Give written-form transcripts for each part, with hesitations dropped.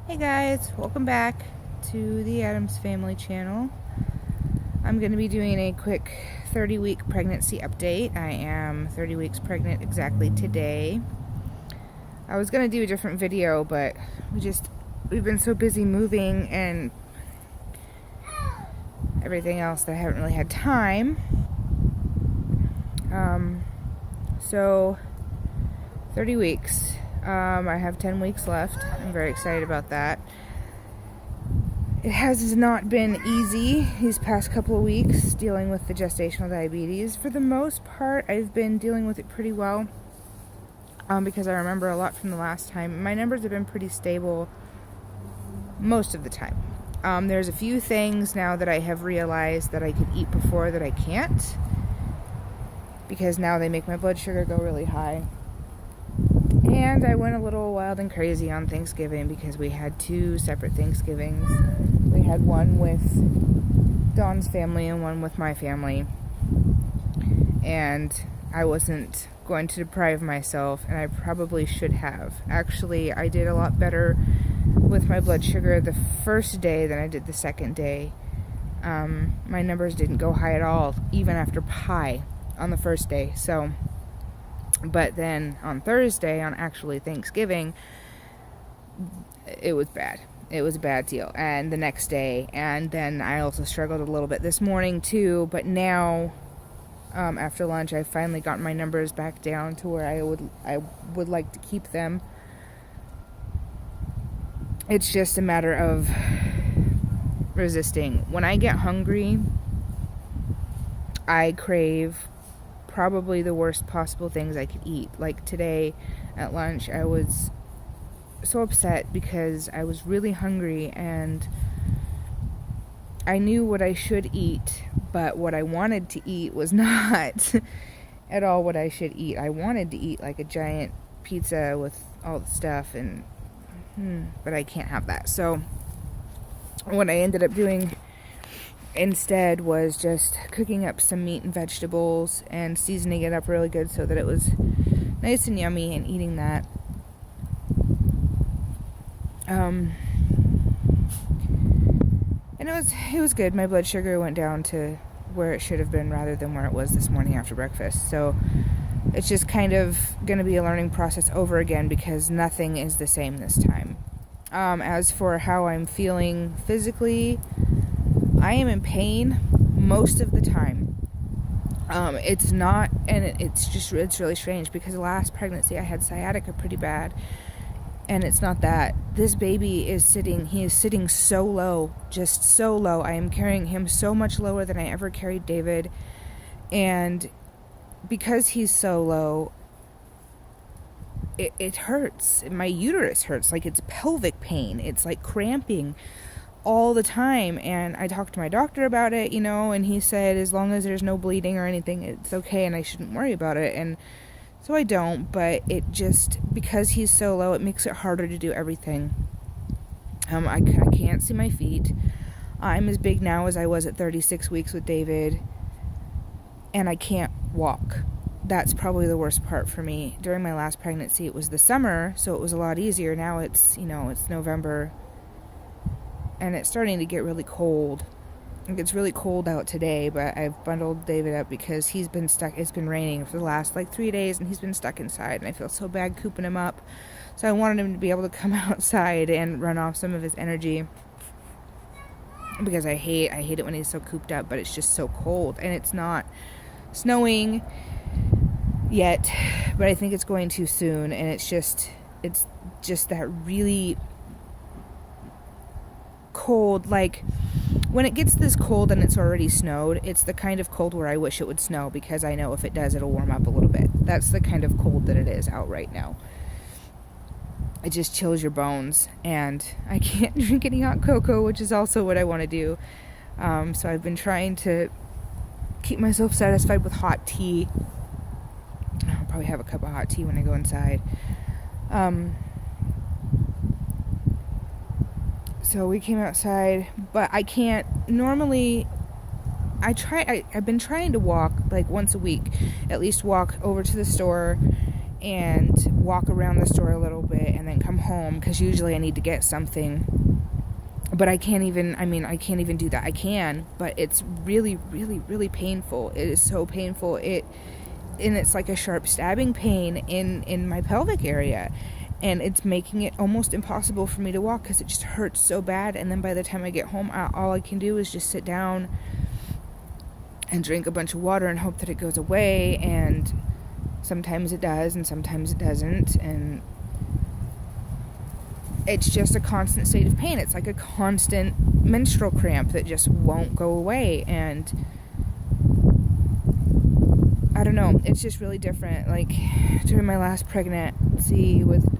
Hey guys, welcome back to the Addams Family channel. I'm going to be doing a quick 30-week pregnancy update. I am 30 weeks pregnant exactly today. I was going to do a different video, but we've been so busy moving and everything else that I haven't really had time. So 30 weeks. I have 10 weeks left. I'm very excited about that. It has not been easy these past couple of weeks dealing with the gestational diabetes. For the most part, I've been dealing with it pretty well because I remember a lot from the last time. My numbers have been pretty stable most of the time. There's a few things now that I have realized that I could eat before that I can't because now they make my blood sugar go really high. And I went a little wild and crazy on Thanksgiving because we had two separate Thanksgivings. We had one with Dawn's family and one with my family. And I wasn't going to deprive myself, and I probably should have. Actually, I did a lot better with my blood sugar the first day than I did the second day. My numbers didn't go high at all, even after pie on the first day. But then on Thursday, on actually Thanksgiving, it was bad. It was a bad deal. And the next day, and then I also struggled a little bit this morning too. But now, after lunch, I've finally gotten my numbers back down to where I would like to keep them. It's just a matter of resisting. When I get hungry, I crave probably the worst possible things I could eat. Like today at lunch, I was so upset because I was really hungry and I knew what I should eat, but what I wanted to eat was not at all what I should eat. I wanted to eat like a giant pizza with all the stuff, but I can't have that. So what I ended up doing instead was just cooking up some meat and vegetables and seasoning it up really good so that it was nice and yummy, and eating that. And it was good. My blood sugar went down to where it should have been rather than where it was this morning after breakfast. So it's just kind of going to be a learning process over again because nothing is the same this time. As for how I'm feeling physically, I am in pain most of the time. It's not, and it's really strange because the last pregnancy I had sciatica pretty bad, and it's not that. This baby he is sitting so low, just so low. I am carrying him so much lower than I ever carried David, and because he's so low, it hurts. My uterus hurts, like it's pelvic pain. It's like cramping all the time. And I talked to my doctor about it, and he said as long as there's no bleeding or anything, it's okay and I shouldn't worry about it. And so I don't, but it just, because he's so low, it makes it harder to do everything. I can't see my feet. I'm as big now as I was at 36 weeks with David, and I can't walk. That's probably the worst part for me. During my last pregnancy, it was the summer, so it was a lot easier. Now it's November, and it's starting to get really cold. It gets really cold out today, but I've bundled David up because he's been stuck. It's been raining for the last 3 days, and he's been stuck inside, and I feel so bad cooping him up. So I wanted him to be able to come outside and run off some of his energy because I hate it when he's so cooped up, but it's just so cold, and it's not snowing yet, but I think it's going to soon, and it's just that really cold. Like when it gets this cold and it's already snowed, it's the kind of cold where I wish it would snow because I know if it does, it'll warm up a little bit. That's the kind of cold that it is out right now. It just chills your bones, and I can't drink any hot cocoa, which is also what I want to do. So I've been trying to keep myself satisfied with hot tea. I'll probably have a cup of hot tea when I go inside. So we came outside, but I can't normally. I've been trying to walk once a week, at least walk over to the store and walk around the store a little bit and then come home, because usually I need to get something. But I can't even do that. I can, but it's really, really, really painful. It is so painful. And it's like a sharp stabbing pain in my pelvic area. And it's making it almost impossible for me to walk because it just hurts so bad. And then by the time I get home, all I can do is just sit down and drink a bunch of water and hope that it goes away. And sometimes it does, and sometimes it doesn't. And it's just a constant state of pain. It's like a constant menstrual cramp that just won't go away. And I don't know, it's just really different. Like, during my last pregnancy with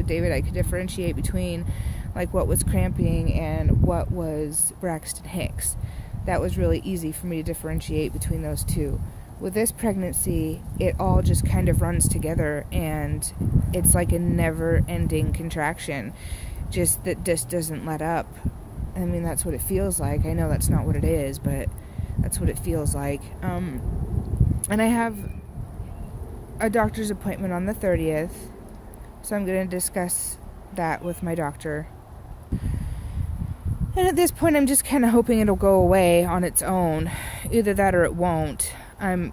David, I could differentiate between like what was cramping and what was Braxton Hicks. That was really easy for me to differentiate between those two. With this pregnancy, it all just kind of runs together, and it's like a never-ending contraction, just that just doesn't let up. I mean, that's what it feels like. I know that's not what it is, but that's what it feels like. And I have a doctor's appointment on the 30th, so I'm going to discuss that with my doctor. And at this point, I'm just kind of hoping it'll go away on its own. Either that or it won't.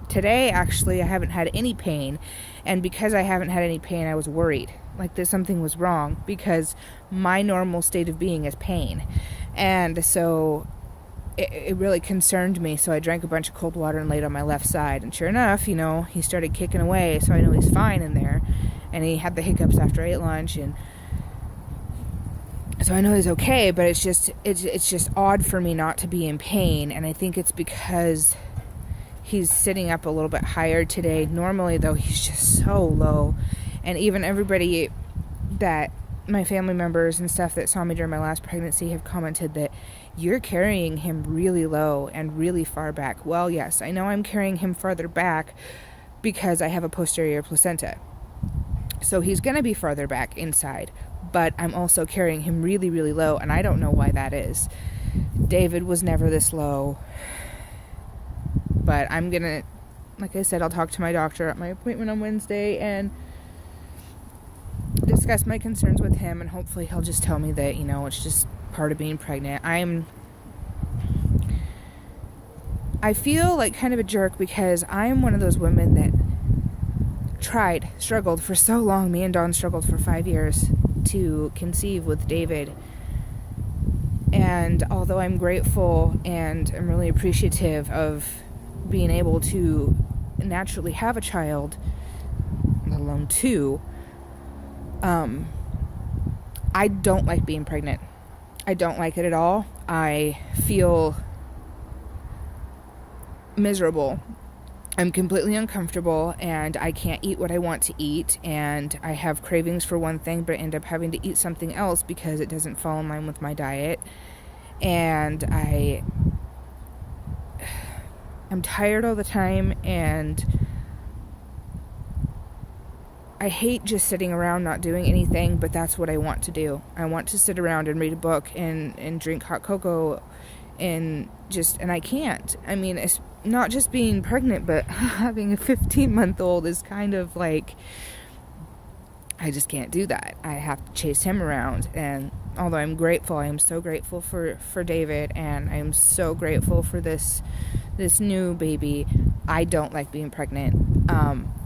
Today, actually, I haven't had any pain. And because I haven't had any pain, I was worried. Like that something was wrong. Because my normal state of being is pain. And so it really concerned me. So I drank a bunch of cold water and laid on my left side. And sure enough, he started kicking away. So I know he's fine in there. And he had the hiccups after I ate lunch. And so I know he's okay. But it's just odd for me not to be in pain. And I think it's because he's sitting up a little bit higher today. Normally, though, he's just so low. And even everybody that my family members and stuff that saw me during my last pregnancy have commented that you're carrying him really low and really far back. Well, yes, I know I'm carrying him farther back because I have a posterior placenta. So he's going to be farther back inside. But I'm also carrying him really, really low, and I don't know why that is. David was never this low. But I'm going to, like I said, I'll talk to my doctor at my appointment on Wednesday and discuss my concerns with him, and hopefully he'll just tell me that, it's just part of being pregnant. I feel like kind of a jerk because I'm one of those women that struggled for so long. Me and Dawn struggled for 5 years to conceive with David. And although I'm grateful and I'm really appreciative of being able to naturally have a child, let alone two, I don't like being pregnant. I don't like it at all. I feel miserable. I'm completely uncomfortable, and I can't eat what I want to eat, and I have cravings for one thing, but I end up having to eat something else because it doesn't fall in line with my diet. And I'm tired all the time, and I hate just sitting around not doing anything, but that's what I want to do. I want to sit around and read a book and drink hot cocoa and I can't. I mean, it's not just being pregnant, but having a 15-month-old is kind of like, I just can't do that. I have to chase him around. And although I'm grateful, I am so grateful for David, and I am so grateful for this new baby, I don't like being pregnant.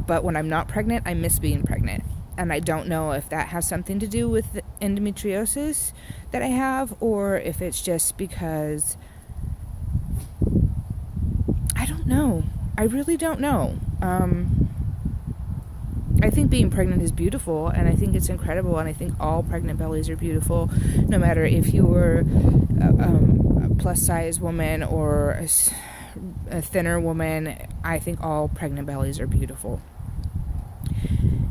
But when I'm not pregnant, I miss being pregnant. And I don't know if that has something to do with the endometriosis that I have, or if it's just because, I don't know. I really don't know. I think being pregnant is beautiful, and I think it's incredible, and I think all pregnant bellies are beautiful, no matter if you're a plus-size woman or a thinner woman. I think all pregnant bellies are beautiful.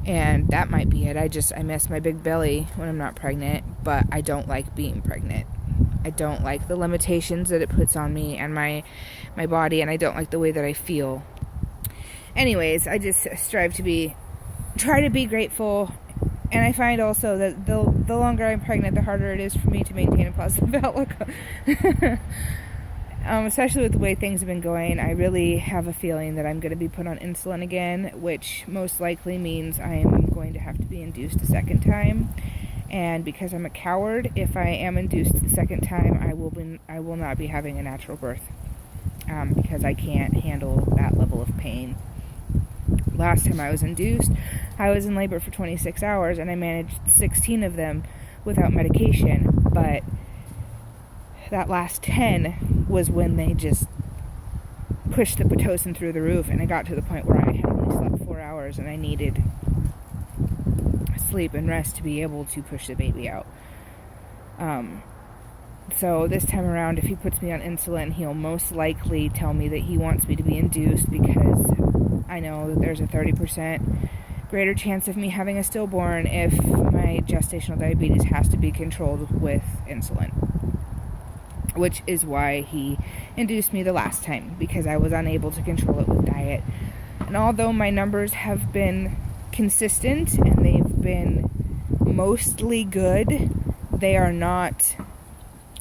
And that might be it. I miss my big belly when I'm not pregnant, but I don't like being pregnant. I don't like the limitations that it puts on me and my body, and I don't like the way that I feel. Anyways, I just try to be grateful, and I find also that the longer I'm pregnant, the harder it is for me to maintain a positive outlook. Especially with the way things have been going. I really have a feeling that I'm going to be put on insulin again, which most likely means I am going to have to be induced a second time. And because I'm a coward, if I am induced the second time, I will not be having a natural birth, because I can't handle that level of pain. Last time I was induced, I was in labor for 26 hours, and I managed 16 of them without medication, but that last 10 was when they just pushed the Pitocin through the roof, and I got to the point where I had only slept 4 hours, and I needed sleep and rest to be able to push the baby out. So this time around, if he puts me on insulin, he'll most likely tell me that he wants me to be induced, because I know that there's a 30% greater chance of me having a stillborn if my gestational diabetes has to be controlled with insulin, which is why he induced me the last time, because I was unable to control it with diet. And although my numbers have been consistent and they've been mostly good, they are not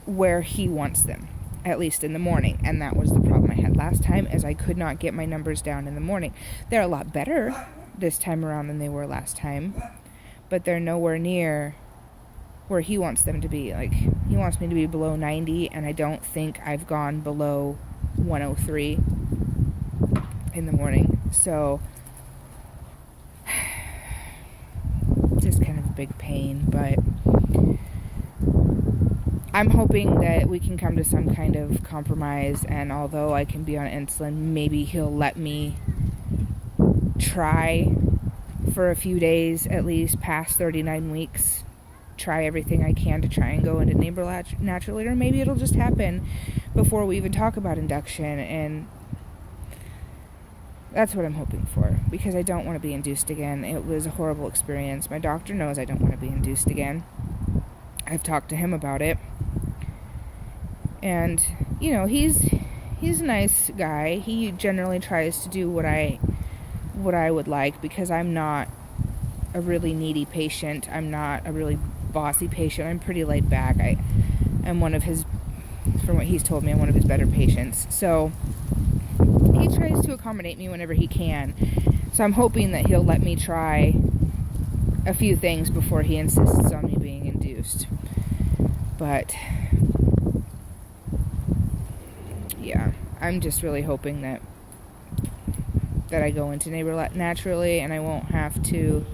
where he wants them, at least in the morning. And that was the problem I had last time, as I could not get my numbers down in the morning. They're a lot better this time around than they were last time, but they're nowhere near where he wants them to be. Like, he wants me to be below 90, and I don't think I've gone below 103 in the morning. So just kind of a big pain, but I'm hoping that we can come to some kind of compromise, and although I can be on insulin, maybe he'll let me try for a few days, at least past 39 weeks, try everything I can to try and go into neighbor naturally, or maybe it'll just happen before we even talk about induction, and that's what I'm hoping for, because I don't want to be induced again. It was a horrible experience. My doctor knows I don't want to be induced again. I've talked to him about it, and you know, he's a nice guy. He generally tries to do what I would like, because I'm not a really needy patient. I'm not a really bossy patient. I'm pretty laid back. I'm one of his, from what he's told me, I'm one of his better patients. So he tries to accommodate me whenever he can. So I'm hoping that he'll let me try a few things before he insists on me being induced. But yeah, I'm just really hoping that I go into neighbor naturally, and I won't have to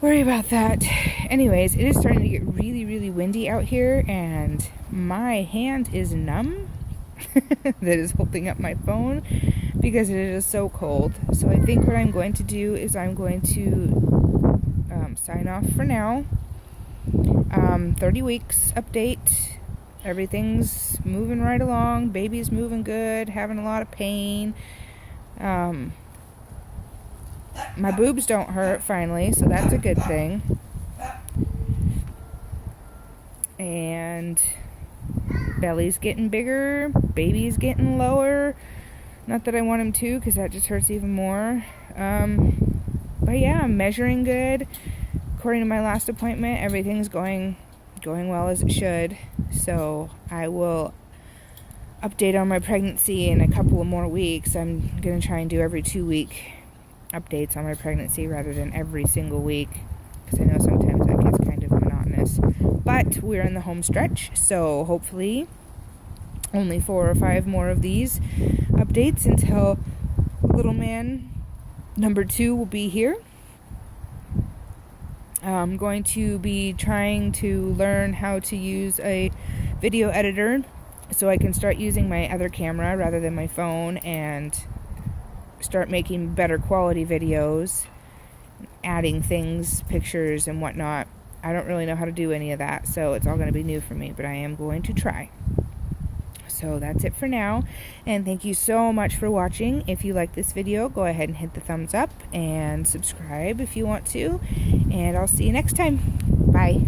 worry about that. Anyways, it is starting to get really, really windy out here, and my hand is numb that is holding up my phone, because it is so cold. So I think what I'm going to do is I'm going to sign off for now. 30 weeks update. Everything's moving right along. Baby's moving good, having a lot of pain. My boobs don't hurt finally, so that's a good thing. And belly's getting bigger, baby's getting lower. Not that I want him to, because that just hurts even more. But yeah, I'm measuring good. According to my last appointment, everything's going well as it should. So I will update on my pregnancy in a couple of more weeks. I'm going to try and do every 2-week updates on my pregnancy rather than every single week, because I know sometimes that gets kind of monotonous. But we're in the home stretch, so hopefully only 4 or 5 more of these updates until little man number 2 will be here. I'm going to be trying to learn how to use a video editor so I can start using my other camera rather than my phone, and start making better quality videos, adding things, pictures and whatnot. I don't really know how to do any of that, so it's all going to be new for me, but I am going to try. So that's it for now, and thank you so much for watching. If you like this video, go ahead and hit the thumbs up and subscribe if you want to, and I'll see you next time. Bye.